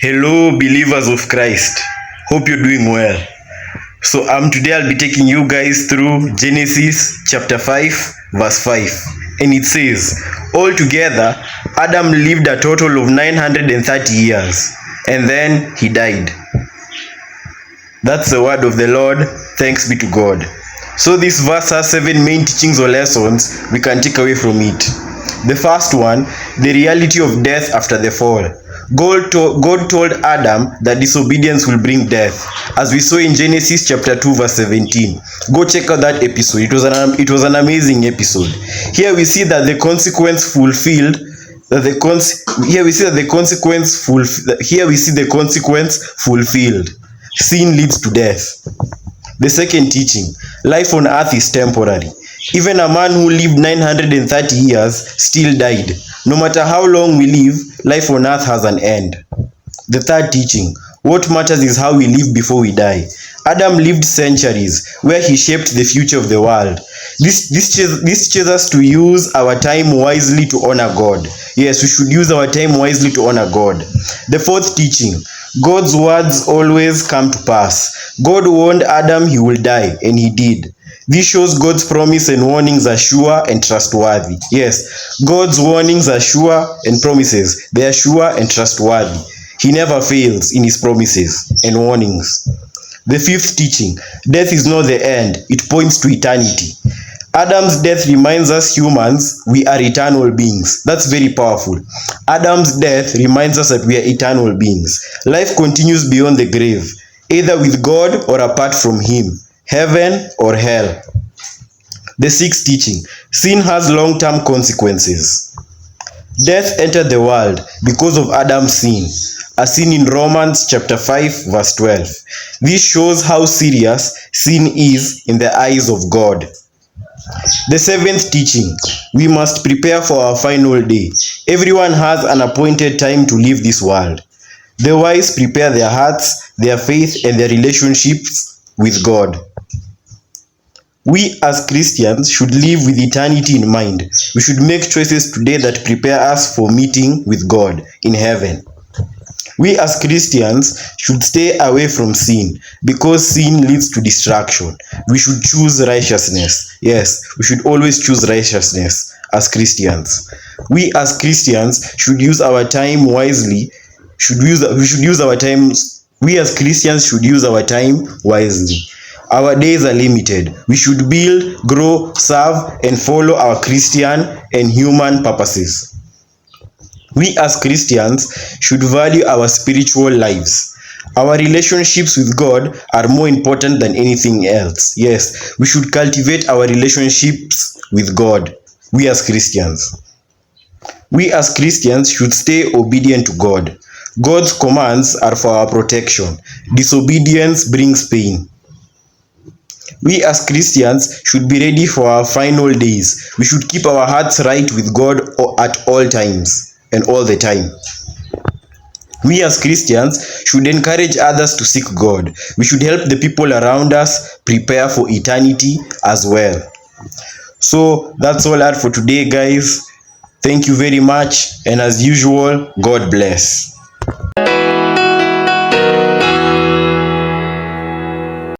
Hello, believers of Christ. Hope you're doing well. So, today I'll be taking you guys through Genesis chapter 5, verse 5. And it says, altogether, Adam lived a total of 930 years, and then he died. That's the word of the Lord. Thanks be to God. So, this verse has 7 main teachings or lessons we can take away from it. The first one, the reality of death after the fall. God told Adam that disobedience will bring death, as we saw in Genesis chapter 2 verse 17. Go check out that episode. It was an amazing episode. Here we see that the consequence fulfilled. Here we see the consequence fulfilled. Sin leads to death. The second teaching, life on earth is temporary. Even a man who lived 930 years still died. No matter how long we live, life on earth has an end. The third teaching, what matters is how we live before we die. Adam lived centuries where he shaped the future of the world. This teaches us to use our time wisely to honor God. Yes, we should use our time wisely to honor God. The fourth teaching, God's words always come to pass. God warned Adam he will die, and he did. This shows God's promise and warnings are sure and trustworthy. Yes, God's warnings are sure and promises. They are sure and trustworthy. He never fails in his promises and warnings. The fifth teaching, death is not the end. It points to eternity. Adam's death reminds us humans we are eternal beings. That's very powerful. Adam's death reminds us that we are eternal beings. Life continues beyond the grave, either with God or apart from him. Heaven or hell. The sixth teaching, sin has long-term consequences. Death entered the world because of Adam's sin, as seen in Romans chapter 5 verse 12. This shows how serious sin is in the eyes of God. The seventh teaching, we must prepare for our final day. Everyone has an appointed time to leave this world. The wise prepare their hearts, their faith, and their relationships with God. We as Christians should live with eternity in mind. We should make choices today that prepare us for meeting with God in heaven. We as Christians should stay away from sin because sin leads to destruction. We should choose righteousness. Yes, we should always choose righteousness as Christians. We as Christians should use our time wisely. We as Christians should use our time wisely. Our days are limited. We should build, grow, serve, and follow our Christian and human purposes. We as Christians should value our spiritual lives. Our relationships with God are more important than anything else. Yes, we should cultivate our relationships with God. We as Christians. We as Christians should stay obedient to God. God's commands are for our protection. Disobedience brings pain. We as Christians should be ready for our final days. We should keep our hearts right with God at all times and all the time. We as Christians should encourage others to seek God. We should help the people around us prepare for eternity as well. So that's all I had for today, guys. Thank you very much, and as usual, God bless.